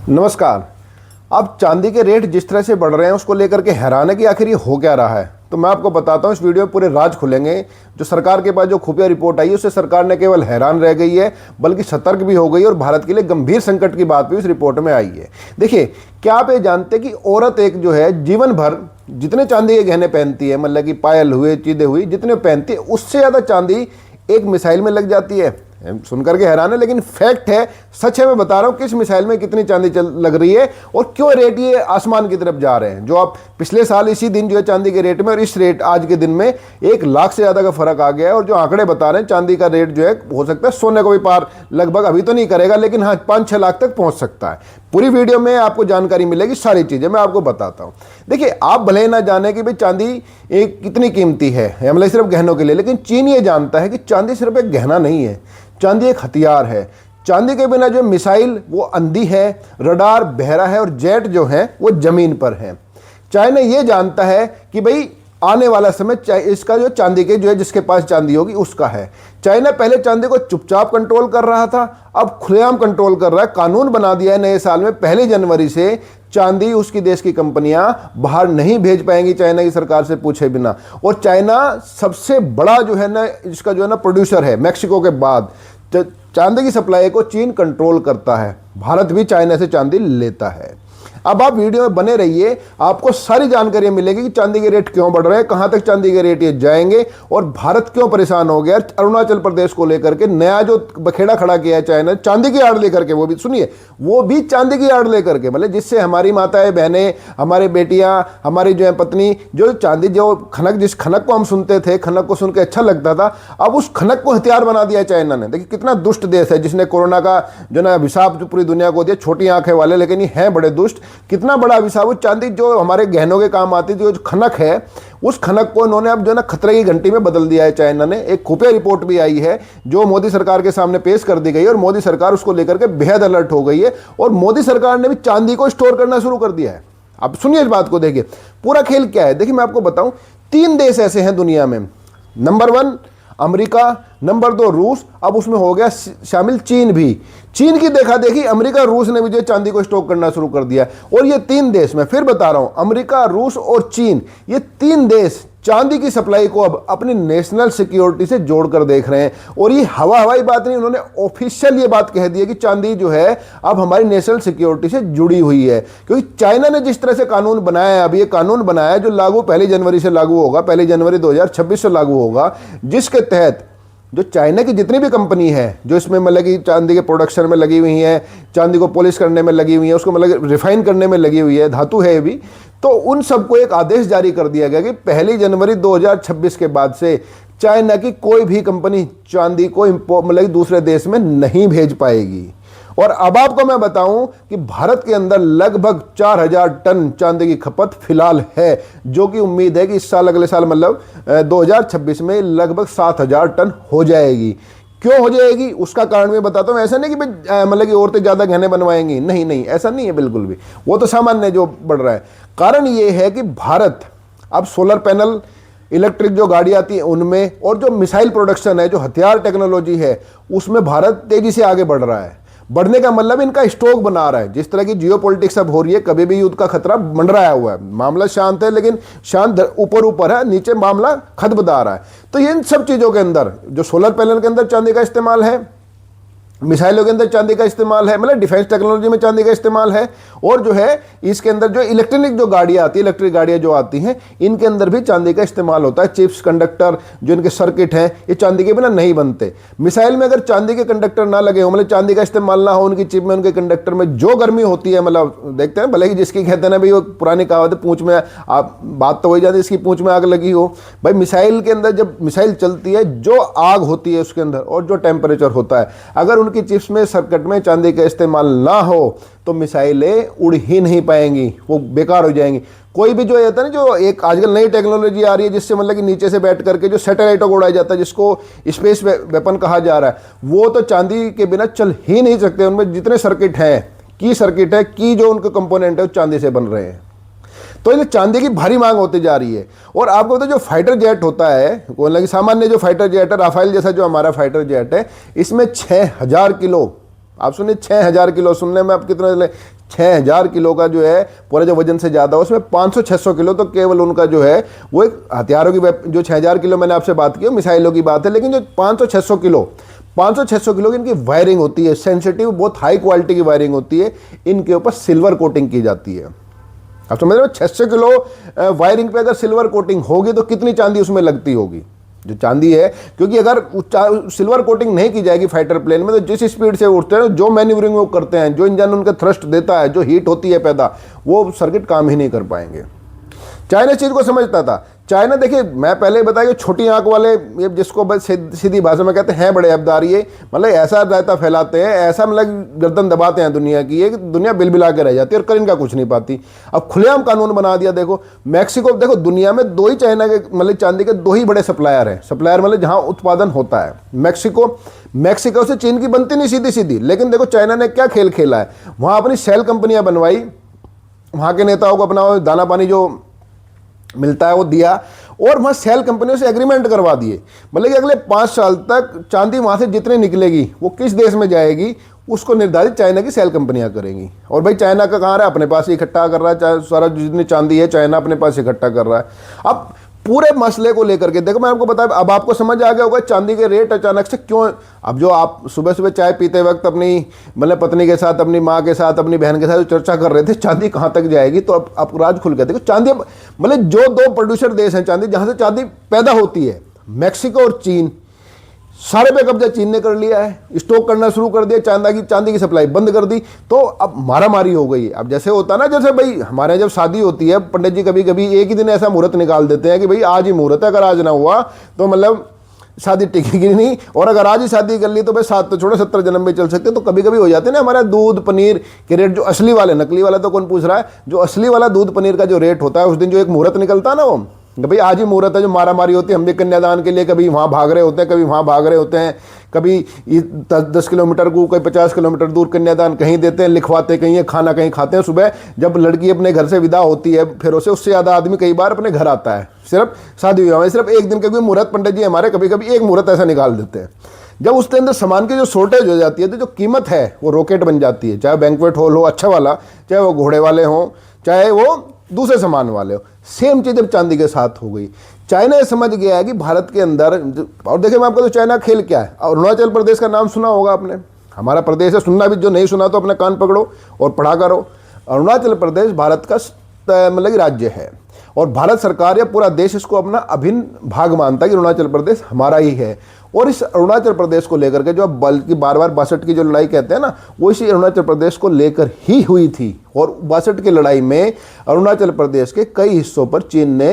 नमस्कार। अब चांदी के रेट जिस तरह से बढ़ रहे हैं उसको लेकर के हैरान है कि आखिर ये हो क्या रहा है। तो मैं आपको बताता हूँ, इस वीडियो में पूरे राज खुलेंगे। जो सरकार के पास जो खुफिया रिपोर्ट आई है उससे सरकार ने केवल हैरान रह गई है बल्कि सतर्क भी हो गई और भारत के लिए गंभीर संकट की बात भी उस रिपोर्ट में आई है। देखिए, क्या आप ये जानते हैं कि औरत एक जो है जीवन भर जितने चांदी के गहने पहनती है, मतलब कि पायल हुए, चीजें हुई, जितने पहनती है उससे ज़्यादा चांदी एक मिसाइल में लग जाती है। सुनकर के हैरान है लेकिन फैक्ट है, सच है। मैं बता रहा हूं किस मिसाइल में कितनी चांदी लग रही है और क्यों रेट ये आसमान की तरफ जा रहे हैं। जो आप पिछले साल इसी दिन जो है चांदी के रेट में और इस रेट आज के दिन में 1 लाख से ज़्यादा का फर्क आ गया है। और जो आंकड़े बता रहे हैं चांदी का रेट जो है हो सकता है सोने को भी पार लगभग अभी तो नहीं करेगा, लेकिन हाँ 5-6 लाख तक पहुंच सकता है। पूरी वीडियो में आपको जानकारी मिलेगी, सारी चीज़ें मैं आपको बताता हूँ। देखिए, आप भले ना जाने कि भाई चांदी एक कितनी कीमती है, मतलब सिर्फ गहनों के लिए, लेकिन चीन ये जानता है कि चांदी सिर्फ एक गहना नहीं है, चांदी एक हथियार है। चांदी के बिना जो मिसाइल वो अंधी है, रडार बहरा है और जेट जो है वो जमीन पर है। चाइना ये जानता है कि भाई आने वाला समय इसका जो चांदी के जो है जिसके पास चांदी होगी उसका है। चाइना पहले चांदी को चुपचाप कंट्रोल कर रहा था, अब खुलेआम कंट्रोल कर रहा है। कानून बना दिया है नए साल में 1 जनवरी से चांदी उसकी देश की कंपनियां बाहर नहीं भेज पाएंगी चाइना की सरकार से पूछे बिना। और चाइना सबसे बड़ा जो है ना इसका जो है ना प्रोड्यूसर है, मैक्सिको के बाद। चांदी की सप्लाई को चीन कंट्रोल करता है, भारत भी चाइना से चांदी लेता है। अब आप वीडियो में बने रहिए, आपको सारी जानकारी मिलेगी कि चांदी के रेट क्यों बढ़ रहे हैं, कहां तक चांदी के रेट ये जाएंगे और भारत क्यों परेशान हो गया। अरुणाचल प्रदेश को लेकर के नया जो बखेड़ा खड़ा किया है चाइना, चांदी की आड़ लेकर के, वो भी सुनिए, वो भी चांदी की आड़ लेकर के, मतलब जिससे हमारी माताएं बहनें, हमारे बेटियां, हमारी जो है पत्नी, जो चांदी जो खनक, जिस खनक को हम सुनते थे, खनक को सुनकर अच्छा लगता था, अब उस खनक को हथियार बना दिया चाइना ने। देखिए कितना दुष्ट देश है, जिसने कोरोना का जो ना अभिशाप जो पूरी दुनिया को दिया। छोटी आंखें वाले लेकिन ये हैं बड़े दुष्ट। कितना बड़ा अभिशाप। वो चांदी जो हमारे गहनों के काम आती थी, जो खनक है, उस खनक को इन्होंने अब जो ना खतरे की घंटी में बदल दिया है चाइना ने। एक खुफिया रिपोर्ट भी आई है जो मोदी सरकार के सामने पेश कर दी गई है और मोदी सरकार उसको लेकर के बेहद अलर्ट हो गई है और मोदी सरकार ने भी चांदी को स्टोर करना शुरू कर दिया है। अब सुनिए इस बात को, देखिए पूरा खेल क्या है। देखिए मैं आपको बताऊं, 3 देश ऐसे हैं दुनिया में। नंबर 1 अमेरिका, नंबर 2 रूस, अब उसमें हो गया शामिल चीन भी। चीन की देखा देखी अमेरिका रूस ने भी जो चांदी को स्टॉक करना शुरू कर दिया। और ये 3 देश, मैं फिर बता रहा हूं, अमेरिका, रूस और चीन, ये 3 देश चांदी की सप्लाई को अब अपनी नेशनल सिक्योरिटी से जोड़कर देख रहे हैं। और ये हवाई बात नहीं, उन्होंने ऑफिशियल ये बात कह दी है कि चांदी जो है अब हमारी नेशनल सिक्योरिटी से जुड़ी हुई है। क्योंकि चाइना ने जिस तरह से कानून बनाया है, अब ये कानून बनाया है जो लागू 1 जनवरी से लागू होगा, 1 जनवरी 2026 से लागू होगा, जिसके तहत जो चाइना की जितनी भी कंपनी है जो इसमें मतलब कि चांदी के प्रोडक्शन में लगी हुई है, चांदी को पॉलिश करने में लगी हुई है, उसको मतलब रिफाइन करने में लगी हुई है, धातु है ये भी, तो उन सबको एक आदेश जारी कर दिया गया कि 1 जनवरी 2026 के बाद से चाइना की कोई भी कंपनी चांदी को मतलब दूसरे देश में नहीं भेज पाएगी। और अब आपको मैं बताऊं कि भारत के अंदर लगभग 4000 टन चांदी की खपत फिलहाल है, जो कि उम्मीद है कि इस साल, अगले साल मतलब 2026 में लगभग 7000 टन हो जाएगी। क्यों हो जाएगी उसका कारण मैं बताता हूं। ऐसा नहीं कि मतलब कि औरतें ज्यादा गहने बनवाएंगी, नहीं नहीं, ऐसा नहीं है बिल्कुल भी। वो तो सामान्य जो बढ़ रहा है। कारण ये है कि भारत अब सोलर पैनल, इलेक्ट्रिक जो गाड़ी आती है उनमें, और जो मिसाइल प्रोडक्शन है, जो हथियार टेक्नोलॉजी है, उसमें भारत तेजी से आगे बढ़ रहा है। बढ़ने का मतलब इनका स्टॉक बना रहा है। जिस तरह की जियोपॉलिटिक्स अब हो रही है, कभी भी युद्ध का खतरा मंडराया हुआ है। मामला शांत है लेकिन शांत ऊपर ऊपर है, नीचे मामला खदबदा रहा है। तो इन सब चीजों के अंदर जो सोलर पैनल के अंदर चांदी का इस्तेमाल है, मिसाइलों के अंदर चांदी का इस्तेमाल है, मतलब डिफेंस टेक्नोलॉजी में चांदी का इस्तेमाल है, और जो है इसके अंदर जो इलेक्ट्रॉनिक जो गाड़ियाँ आती है, इलेक्ट्रिक गाड़ियाँ जो आती हैं, इनके अंदर भी चांदी का इस्तेमाल होता है। चिप्स, कंडक्टर, जो इनके सर्किट हैं, ये चांदी के बिना नहीं बनते। मिसाइल में अगर चांदी के कंडक्टर ना लगे हो, मतलब चांदी का इस्तेमाल ना हो उनकी चिप में, उनके कंडक्टर में, जो गर्मी होती है, मतलब देखते हैं भले ही जिसकी कहते हैं ना भाई वो पुरानी कहावत है, पूंछ में आप बात तो हो जाती है, इसकी पूंछ में आग लगी हो। भाई मिसाइल के अंदर जब मिसाइल चलती है, जो आग होती है उसके अंदर और जो टेम्परेचर होता है, अगर उनकी चिप्स में, सर्किट में चांदी का इस्तेमाल ना हो तो मिसाइलें उड़ ही नहीं पाएंगी, वो बेकार हो जाएंगी। कोई भी जो होता है ना, जो एक आजकल नई टेक्नोलॉजी आ रही है जिससे मतलब कि नीचे से बैठ करके जो सैटेलाइटों को उड़ाया जाता है, जिसको स्पेस वेपन कहा जा रहा है, वो तो चांदी के बिना चल ही नहीं सकते। उनमें जितने सर्किट हैं, की सर्किट है, की जो उनके कंपोनेंट है, वो चांदी से बन रहे हैं। तो ये चांदी की भारी मांग होती जा रही है। और आपको पता है जो फाइटर जेट होता है, मतलब कि सामान्य जो फाइटर जेट है, राफेल जैसा जो हमारा फाइटर जेट है, इसमें 6000 किलो आप सुनिए 6000 किलो, सुनने में आप कितना 6000 किलो का जो है पूरा जो वजन से ज़्यादा, उसमें 500-600 किलो तो केवल उनका जो है वो एक हथियारों की, जो 6000 किलो मैंने आपसे बात की मिसाइलों की बात है, लेकिन जो 500-600 किलो की इनकी वायरिंग होती है, सेंसिटिव बहुत हाई क्वालिटी की वायरिंग होती है, इनके ऊपर सिल्वर कोटिंग की जाती है। अब समझ रहे हो, 600 किलो वायरिंग पे अगर सिल्वर कोटिंग होगी तो कितनी चांदी उसमें लगती होगी, जो चांदी है। क्योंकि अगर सिल्वर कोटिंग नहीं की जाएगी फाइटर प्लेन में, तो जिस स्पीड से उड़ते हैं, जो मैन्यूवरिंग वो करते हैं, जो इंजन उनका थ्रस्ट देता है, जो हीट होती है पैदा, वो सर्किट काम ही नहीं कर पाएंगे। चाइना चीज को समझता था। चाइना देखिए, मैं पहले ही बताया कि छोटी आंख वाले, ये जिसको बस सीधी भाषा में कहते हैं बड़े अब्दार, ये मतलब ऐसा रायता फैलाते हैं, ऐसा मतलब गर्दन दबाते हैं दुनिया की, ये दुनिया बिलबिला के रह जाती है और कर इनका कुछ नहीं पाती। अब खुलेआम कानून बना दिया। देखो मैक्सिको, देखो दुनिया में दो ही चाइना के मतलब चांदी के दो ही बड़े सप्लायर हैं। सप्लायर मतलब जहां उत्पादन होता है, मैक्सिको से चीन की बनती नहीं सीधी सीधी, लेकिन देखो चाइना ने क्या खेल खेला है, वहां अपनी सेल कंपनियां बनवाई, वहां के नेताओं को अपना दाना पानी जो मिलता है वो दिया, और वहाँ सेल कंपनियों से एग्रीमेंट करवा दिए। मतलब कि अगले 5 साल तक चांदी वहाँ से जितनी निकलेगी वो किस देश में जाएगी, उसको निर्धारित चाइना की सेल कंपनियां करेंगी। और भाई चाइना का कहाँ रहा, अपने पास ही इकट्ठा कर रहा है, सारा जितनी चांदी है चाइना अपने पास इकट्ठा कर रहा है। अब पूरे मसले को लेकर के देखो, मैं आपको बताया, अब आपको समझ आ गया होगा चांदी के रेट अचानक से क्यों। अब जो आप सुबह सुबह चाय पीते वक्त अपनी मतलब पत्नी के साथ, अपनी माँ के साथ, अपनी बहन के साथ चर्चा कर रहे थे चांदी कहाँ तक जाएगी, तो अब आप राज खुल गए। देखो चांदी मतलब जो 2 प्रोड्यूसर देश हैं चांदी, जहाँ से चांदी पैदा होती है, मैक्सिको और चीन, सारे पे कब्जा चीन ने कर लिया है, स्टॉक करना शुरू कर दिया, चांदी की सप्लाई बंद कर दी। तो अब मारामारी हो गई। अब जैसे होता ना, जैसे भाई हमारे जब शादी होती है, पंडित जी कभी कभी एक ही दिन ऐसा मुहूर्त निकाल देते हैं कि भाई आज ही मुहूर्त है, अगर आज ना हुआ तो मतलब शादी टिकेगी नहीं, और अगर आज ही शादी कर ली तो भाई 7 तो छोड़ो 70 जन्म में चल सकते हैं। तो कभी कभी हो जाते हैं ना, हमारा दूध पनीर के रेट जो असली वाले, नकली वाला तो कौन पूछ रहा है, जो असली वाला दूध पनीर का जो रेट होता है, उस दिन जो एक मुहूर्त निकलता है ना, वो भाई आज ही मुहूर्त है, जो मारामारी होती है, हम भी कन्यादान के लिए कभी वहाँ भाग रहे होते हैं, कभी वहाँ भाग रहे होते हैं, कभी 10 किलोमीटर को, कोई 50 किलोमीटर दूर कन्यादान कहीं देते हैं, लिखवाते कहीं है, खाना कहीं खाते हैं। सुबह जब लड़की अपने घर से विदा होती है, फिर उससे ज़्यादा आदमी कई बार अपने घर आता है, सिर्फ शादी विवाह में सिर्फ एक दिन का कोई मुहूर्त, पंडित जी हमारे कभी कभी एक मुहूर्त ऐसा निकाल देते हैं। जब उसके अंदर सामान की जो शॉर्टेज हो जाती है, तो जो कीमत है वो रॉकेट बन जाती है। चाहे बैंक्वेट हॉल हो अच्छा वाला, चाहे वो घोड़े वाले हों, चाहे वो दूसरे सामान वाले हो, सेम चीज़ अब चांदी के साथ हो गई। चाइना ये समझ गया है कि भारत के अंदर, और देखिए मैं आपको तो चाइना खेल क्या है, अरुणाचल प्रदेश का नाम सुना होगा आपने, हमारा प्रदेश है, सुनना भी, जो नहीं सुना तो अपना कान पकड़ो और पढ़ा करो। अरुणाचल प्रदेश भारत का मतलब राज्य है, और भारत सरकार या पूरा देश इसको अपना अभिन्न भाग मानता है कि अरुणाचल प्रदेश हमारा ही है। और इस अरुणाचल प्रदेश को लेकर के जो अब बल्कि बार 62 की जो लड़ाई कहते हैं ना, वो इसी अरुणाचल प्रदेश को लेकर ही हुई थी। और 62 की लड़ाई में अरुणाचल प्रदेश के कई हिस्सों पर चीन ने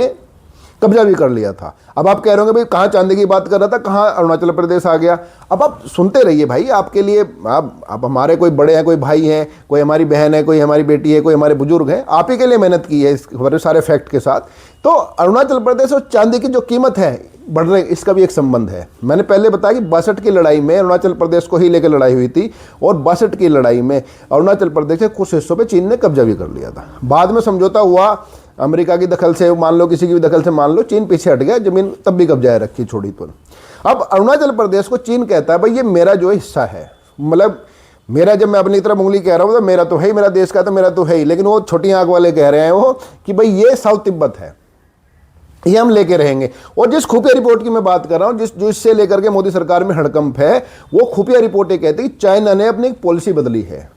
कब्जा भी कर लिया था। अब आप कह रहे होंगे भाई कहाँ चांदी की बात कर रहा था, कहाँ अरुणाचल प्रदेश आ गया। अब आप सुनते रहिए भाई, आपके लिए आप हमारे कोई बड़े हैं, कोई भाई हैं, कोई हमारी बहन है, कोई हमारी बेटी है, कोई हमारे बुजुर्ग हैं, आप ही के लिए मेहनत की है इस सारे फैक्ट के साथ। तो अरुणाचल प्रदेश और चांदी की जो कीमत है बढ़ रही, इसका भी एक संबंध है। मैंने पहले बताया कि 62 की लड़ाई में अरुणाचल प्रदेश को ही लेकर लड़ाई हुई थी, और 62 की लड़ाई में अरुणाचल प्रदेश के कुछ हिस्सों पे चीन ने कब्जा भी कर लिया था। बाद में समझौता हुआ अमेरिका की दखल से, मान लो किसी की भी दखल से, मान लो चीन पीछे हट गया, जमीन तब भी कब्जाए रखी छोड़ी पर। अब अरुणाचल प्रदेश को चीन कहता है भाई ये मेरा जो हिस्सा है, मतलब मेरा, जब मैं अपनी तरफ उंगली कह रहा हूँ तो मेरा तो है ही, मेरा देश का तो मेरा तो है ही, लेकिन वो छोटी आंख वाले कह रहे हैं वो कि भाई ये साउथ तिब्बत है, ये हम लेके रहेंगे। और जिस खुफिया रिपोर्ट की मैं बात कर रहा हूं, जो इससे लेकर के मोदी सरकार में हड़कंप है, वो खुफिया रिपोर्ट ये कहती है कि चाइना ने अपनी एक पॉलिसी बदली है।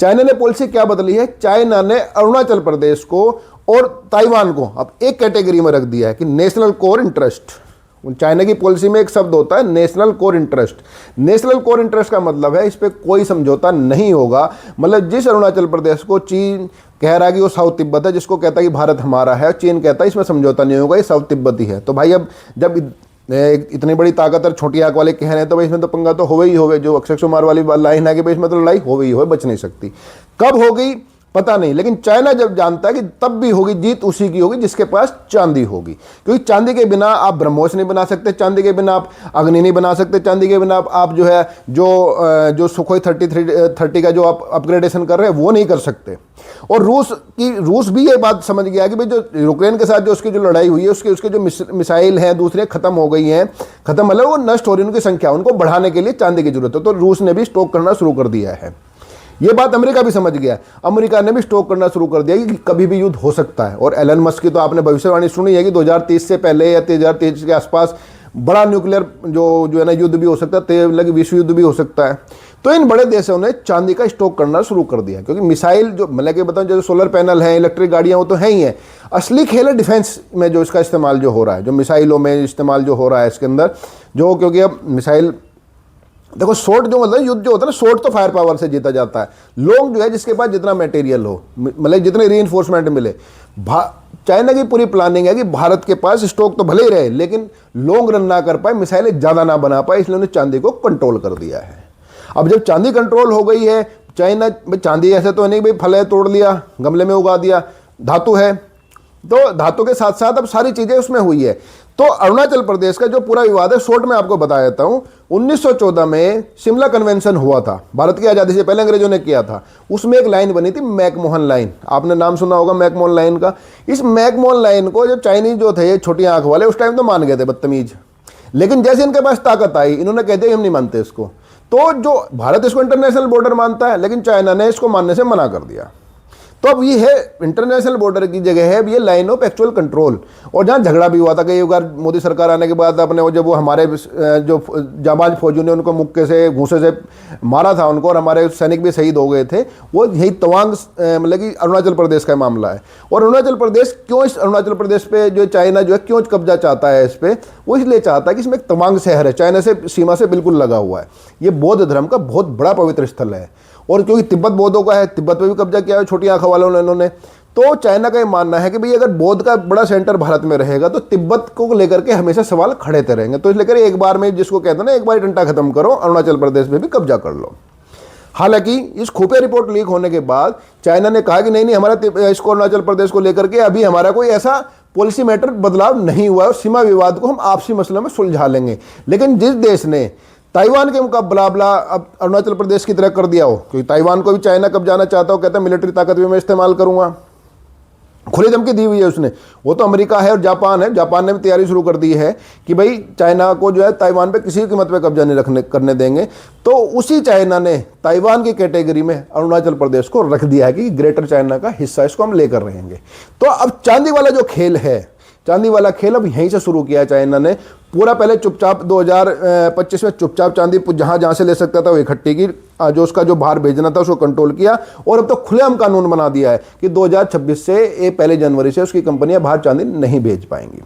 चाइना ने पॉलिसी क्या बदली है, चाइना ने अरुणाचल प्रदेश को और ताइवान को अब एक कैटेगरी में रख दिया है कि नेशनल कोर इंटरेस्ट। चाइना की पॉलिसी में एक शब्द होता है national core interest. National core interest का मतलब है इस पर कोई समझौता नहीं होगा। मतलब जिस अरुणाचल प्रदेश को चीन कह रहा है कि वो साउथ तिब्बत है, जिसको कहता है कि भारत हमारा है, चीन कहता है इसमें समझौता नहीं होगा, ये साउथ तिब्बत ही है। तो भाई अब जब इतनी बड़ी ताकत और छोटी आंख वाले कह रहे हैं, तो भाई इसमें तो पंगा तो हो ही होवे। जो अक्षय कुमार वाली लाइन है कि भाई इसमें तो लड़ाई हो ही हो, बच नहीं सकती। कब हो गई, पता नहीं, लेकिन चाइना जब जानता है कि तब भी होगी जीत उसी की होगी जिसके पास चांदी होगी, क्योंकि चांदी के बिना आप ब्रह्मोस नहीं बना सकते, चांदी के बिना आप अग्नि नहीं बना सकते, चांदी के बिना आप जो है जो सुखोई 30 का जो आप अपग्रेडेशन कर रहे हैं वो नहीं कर सकते। और रूस भी ये बात समझ गया कि भाई जो यूक्रेन के साथ जो उसकी जो लड़ाई हुई है उसके जो मिसाइल हैं दूसरे खत्म हो गई हैं, खत्म मतलब वो नष्ट हो रही उनकी संख्या, उनको बढ़ाने के लिए चांदी की जरूरत है। तो रूस ने भी स्टॉक करना शुरू कर दिया है। ये बात अमेरिका भी समझ गया, अमेरिका ने भी स्टॉक करना शुरू कर दिया कि कभी भी युद्ध हो सकता है। और एलन मस्क की तो आपने भविष्यवाणी सुनी है कि 2030 से पहले या 2023 के आसपास बड़ा न्यूक्लियर जो है ना युद्ध भी हो सकता है, तेल लगी विश्व युद्ध भी हो सकता है। तो इन बड़े देशों ने चांदी का स्टॉक करना शुरू कर दिया, क्योंकि मिसाइल जो मतलब कि बताऊं जो सोलर पैनल है, इलेक्ट्रिक गाड़ियां वो तो है ही है, असली खेल है डिफेंस में जो इसका इस्तेमाल जो हो रहा है, जो मिसाइलों में इस्तेमाल जो हो रहा है इसके अंदर जो, क्योंकि अब मिसाइल देखो शॉर्ट जो मतलब युद्ध जो होता है ना, शॉर्ट तो फायर पावर से जीता जाता है, लॉन्ग जो है जिसके पास जितना मटेरियल हो, मतलब जितने रीइंफोर्समेंट मिले। चाइना की पूरी प्लानिंग है कि भारत के पास स्टॉक तो भले ही रहे लेकिन लॉन्ग रन ना कर पाए, मिसाइलें ज़्यादा ना बना पाए, इसलिए उन्होंने चांदी को कंट्रोल कर दिया है। अब जब चांदी कंट्रोल हो गई है, चाइना चांदी ऐसे तो नहीं भाई फल है तोड़ लिया गमले में उगा दिया, धातु है, तो धातु के साथ साथ अब सारी चीज़ें उसमें हुई है। तो अरुणाचल प्रदेश का जो पूरा विवाद है शॉर्ट में आपको बता देता हूं। 1914 में शिमला कन्वेंशन हुआ था, भारत की आज़ादी से पहले अंग्रेजों ने किया था। उसमें एक लाइन बनी थी मैकमोहन लाइन, आपने नाम सुना होगा मैकमोहन लाइन का। इस मैकमोहन लाइन को जो चाइनीज जो थे छोटी आंख वाले उस टाइम तो मान गए थे बदतमीज, लेकिन जैसे इनके पास ताकत आई इन्होंने कह दिया हम नहीं मानते इसको। तो जो भारत इसको इंटरनेशनल बॉर्डर मानता है, लेकिन चाइना ने इसको मानने से मना कर दिया। तो अब ये है इंटरनेशनल बॉर्डर की जगह है, अब ये लाइन ऑफ एक्चुअल कंट्रोल। और जहाँ झगड़ा भी हुआ था कई बार मोदी सरकार आने के बाद अपने वो जब वो हमारे जो जाबाज फौजियों ने उनको मुक्के से घूसे से मारा था उनको, और हमारे सैनिक भी शहीद हो गए थे, वो यही तवांग मतलब कि अरुणाचल प्रदेश का मामला है। और अरुणाचल प्रदेश क्यों, इस अरुणाचल प्रदेश पे जो चाइना जो है क्यों कब्जा चाहता है इस पर, वो इसलिए चाहता है कि इसमें एक तवांग शहर है, चाइना से सीमा से बिल्कुल लगा हुआ है, ये बौद्ध धर्म का बहुत बड़ा पवित्र स्थल है। और क्योंकि तिब्बत बौद्धों का है, तिब्बत पे भी कब्जा किया है छोटी आंख वालों ने इन्होंने। तो चाइना का ये मानना है कि भाई अगर बौद्ध का बड़ा सेंटर भारत में रहेगा तो तिब्बत को लेकर के हमेशा सवाल खड़े थे रहेंगे। तो इसलिए एक बार में जिसको कहते हैं ना एक बार डंडा खत्म करो, अरुणाचल प्रदेश में भी कब्जा कर लो। हालांकि इस खुफिया रिपोर्ट लीक होने के बाद चाइना ने कहा कि नहीं हमारा इसको अरुणाचल प्रदेश को लेकर के अभी हमारा कोई ऐसा पॉलिसी मैटर बदलाव नहीं हुआ है, सीमा विवाद को हम आपसी मसलों में सुलझा लेंगे। लेकिन जिस देश ने ताइवान के मुकाबला अब अरुणाचल प्रदेश की तरह कर दिया हो, क्योंकि ताइवान को भी चाइना कब जाना चाहता हो, कहता है मिलिट्री ताकत भी मैं इस्तेमाल करूंगा, खुली धमकी दी हुई है उसने। वो तो अमेरिका है और जापान है, जापान ने भी तैयारी शुरू कर दी है कि भाई चाइना को जो है ताइवान पे किसी कीमत पे कब्जा नहीं करने देंगे। तो उसी चाइना ने ताइवान की कैटेगरी में अरुणाचल प्रदेश को रख दिया है कि ग्रेटर चाइना का हिस्सा इसको हम लेकर रहेंगे। तो अब चांदी वाला जो खेल है, चांदी वाला खेल अब यहीं से शुरू किया चाइना ने पूरा। पहले चुपचाप 2025 में चुपचाप चांदी जहां जहां से ले सकता था वो इकट्ठी की, जो उसका जो बाहर भेजना था उसको कंट्रोल किया, और अब तो खुलेआम कानून बना दिया है कि 2026 से 1 जनवरी से उसकी कंपनियां बाहर चांदी नहीं भेज पाएंगी।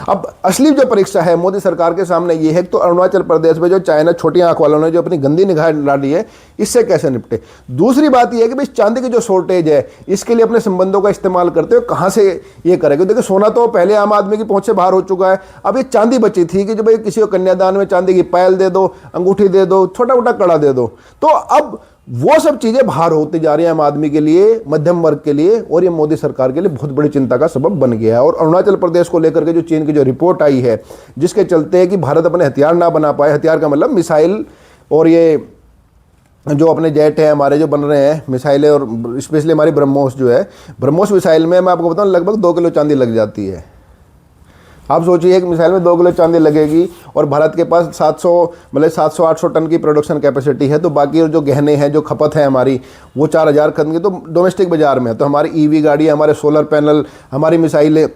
अब असली जो परीक्षा है मोदी सरकार के सामने ये है तो अरुणाचल प्रदेश में जो चाइना छोटी आंख वालों ने जो अपनी गंदी निगाह डाली है इससे कैसे निपटे। दूसरी बात ये है कि भाई चांदी की जो शॉर्टेज है इसके लिए अपने संबंधों का इस्तेमाल करते हुए कहाँ से ये करेंगे। देखिए सोना तो पहले आम आदमी की पहुंच से बाहर हो चुका है, अब ये चांदी बची थी कि जो भाई किसी को कन्यादान में चांदी की पायल दे दो, अंगूठी दे दो, छोटा मोटा कड़ा दे दो। तो अब वो सब चीजें बाहर होती जा रही हैं आम आदमी के लिए, मध्यम वर्ग के लिए, और ये मोदी सरकार के लिए बहुत बड़ी चिंता का सबब बन गया है। और अरुणाचल प्रदेश को लेकर के जो चीन की जो रिपोर्ट आई है जिसके चलते है कि भारत अपने हथियार ना बना पाए, हथियार का मतलब मिसाइल और ये जो अपने जेट है हमारे जो बन रहे हैं मिसाइलें, और स्पेशली हमारी ब्रह्मोस जो है, ब्रह्मोस मिसाइल में मैं आपको बताऊं लगभग 2 किलो चांदी लग जाती है। आप सोचिए एक मिसाइल में 2 किलो चांदी लगेगी, और भारत के पास 700-800 टन की प्रोडक्शन कैपेसिटी है। तो बाकी जो गहने हैं जो खपत है हमारी वो 4000 खन की तो डोमेस्टिक बाजार में है। तो हमारी ईवी गाड़ी, हमारे सोलर पैनल, हमारी मिसाइलें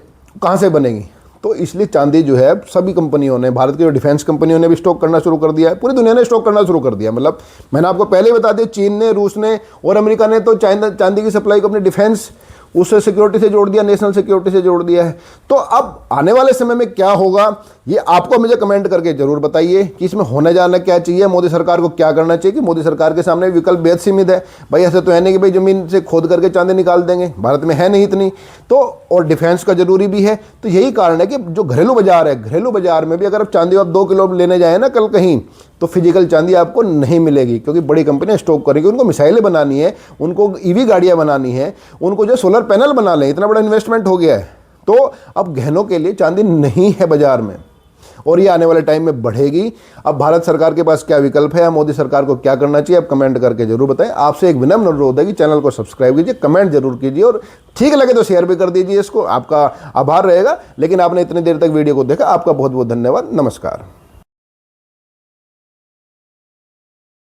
कहाँ से बनेंगी। तो इसलिए चांदी जो है सभी कंपनियों ने, भारत की जो डिफेंस कंपनियों ने भी स्टॉक करना शुरू कर दिया है, पूरी दुनिया ने स्टॉक करना शुरू कर दिया। मतलब मैंने आपको पहले ही बता दिया, चीन ने, रूस ने और अमेरिका ने तो चांदी की सप्लाई को अपनी डिफेंस उससे सिक्योरिटी से जोड़ दिया, नेशनल सिक्योरिटी से जोड़ दिया है। तो अब आने वाले समय में क्या होगा ये आपको मुझे कमेंट करके जरूर बताइए कि इसमें होने जाना क्या चाहिए, मोदी सरकार को क्या करना चाहिए। कि मोदी सरकार के सामने विकल्प बेहद सीमित है भाई, ऐसे तो है नहीं कि भाई ज़मीन से खोद करके चांदी निकाल देंगे, भारत में है नहीं इतनी तो, और डिफेंस का जरूरी भी है। तो यही कारण है कि जो घरेलू बाजार है, घरेलू बाजार में भी अगर आप चांदी आप 2 किलो लेने जाए ना कल कहीं, तो फिजिकल चांदी आपको नहीं मिलेगी, क्योंकि बड़ी कंपनियां स्टॉक करेंगी, उनको मिसाइलें बनानी है, उनको ईवी गाड़ियां बनानी है, उनको जो सोलर पैनल बना लें, इतना बड़ा इन्वेस्टमेंट हो गया है। तो अब गहनों के लिए चांदी नहीं है बाजार में, और ये आने वाले टाइम में बढ़ेगी। अब भारत सरकार के पास क्या विकल्प है, मोदी सरकार को क्या करना चाहिए, आप कमेंट करके जरूर बताएं। आपसे एक विनम्र अनुरोध है कि चैनल को सब्सक्राइब कीजिए, कमेंट जरूर कीजिए, और ठीक लगे तो शेयर भी कर दीजिए इसको, आपका आभार रहेगा। लेकिन आपने इतनी देर तक वीडियो को देखा, आपका बहुत बहुत धन्यवाद। नमस्कार।